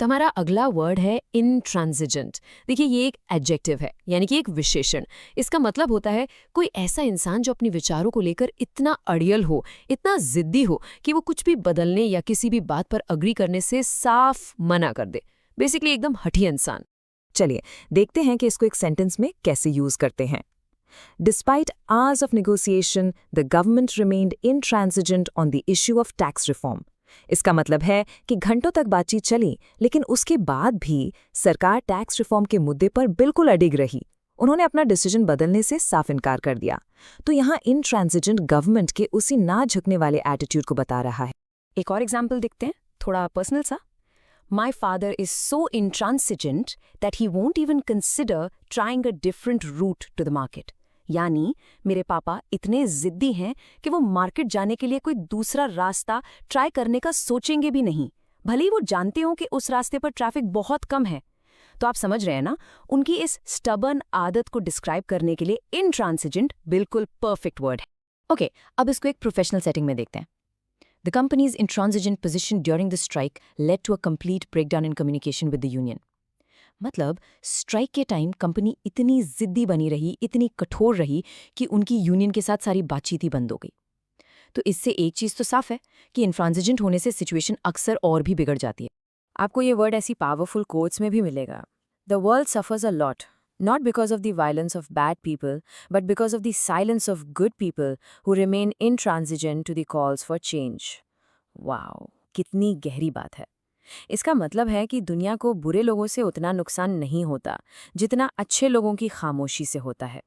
तो हमारा अगला वर्ड है इंट्रांजिजेंट। देखिए, ये एक एडजेक्टिव है, यानी कि एक विशेषण। इसका मतलब होता है कोई ऐसा इंसान जो अपने विचारों को लेकर इतना अड़ियल हो, इतना जिद्दी हो कि वो कुछ भी बदलने या किसी भी बात पर अग्री करने से साफ मना कर दे। बेसिकली एकदम हठी इंसान। चलिए देखते हैं कि इसको एक सेंटेंस में कैसे यूज करते हैं। Despite hours of negotiation, the government remained intransigent on the issue of tax reform. इसका मतलब है कि घंटों तक बातचीत चली, लेकिन उसके बाद भी सरकार टैक्स रिफॉर्म के मुद्दे पर बिल्कुल अडिग रही। उन्होंने अपना डिसीजन बदलने से साफ इनकार कर दिया। तो यहाँ इंट्रांजिजेंट गवर्नमेंट के उसी ना झुकने वाले एटीट्यूड को बता रहा है। एक और एग्जाम्पल देखते हैं, थोड़ा पर्सनल सा। My father is so intransigent that he won't even consider trying a different route to the market. यानी मेरे पापा इतने जिद्दी हैं कि वो मार्केट जाने के लिए कोई दूसरा रास्ता ट्राई करने का सोचेंगे भी नहीं, भले ही वो जानते हो कि उस रास्ते पर ट्रैफिक बहुत कम है। तो आप समझ रहे हैं ना, उनकी इस स्टबर्न आदत को डिस्क्राइब करने के लिए इंट्रांसिजेंट बिल्कुल परफेक्ट वर्ड है। ओके, अब इसको एक प्रोफेशनल सेटिंग में देखते हैं। The company's intransigent position during the strike led to a complete breakdown in communication with the union. मतलब स्ट्राइक के टाइम कंपनी इतनी जिद्दी बनी रही, इतनी कठोर रही कि उनकी यूनियन के साथ सारी बातचीत ही बंद हो गई। तो इससे एक चीज़ तो साफ है कि इंट्रांजिजेंट होने से सिचुएशन अक्सर और भी बिगड़ जाती है। आपको ये वर्ड ऐसी पावरफुल कोट्स में भी मिलेगा। The world suffers a lot, not because of the violence of bad people, but because of the silence of good people who remain intransigent to the calls for change. Wow, कितनी गहरी बात है। इसका मतलब है कि दुनिया को बुरे लोगों से उतना नुकसान नहीं होता जितना अच्छे लोगों की खामोशी से होता है,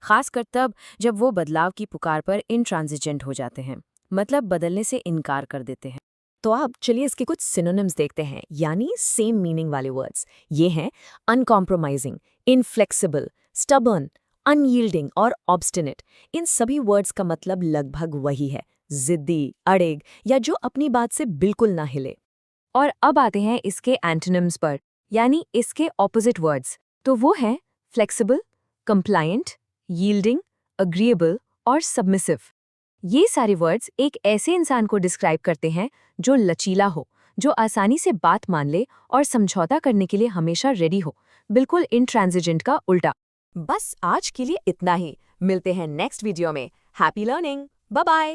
खासकर तब जब वो बदलाव की पुकार पर इंट्रांजिजेंट हो जाते हैं, मतलब बदलने से इनकार कर देते हैं। तो अब चलिए इसके कुछ सिनोनिम्स देखते हैं, यानी सेम मीनिंग वाले वर्ड्स। ये हैं अनकॉम्प्रोमाइजिंग, इनफ्लेक्सिबल, स्टबर्न, अनयील्डिंग और ऑब्स्टिनेट। इन सभी वर्ड्स का मतलब लगभग वही है, जिद्दी, अड़िग या जो अपनी बात से बिल्कुल ना हिले। और अब आते हैं इसके एंटोनिम्स पर, यानी इसके ऑपोजिट वर्ड्स। तो वो हैं फ्लेक्सिबल, कंप्लायंट, यील्डिंग, अग्रीएबल और सबमिसिव। ये सारे वर्ड्स एक ऐसे इंसान को डिस्क्राइब करते हैं जो लचीला हो, जो आसानी से बात मान ले और समझौता करने के लिए हमेशा रेडी हो, बिल्कुल इंट्रांजिजेंट का उल्टा। बस आज के लिए इतना ही। मिलते हैं नेक्स्ट वीडियो में। Happy learning, bye bye.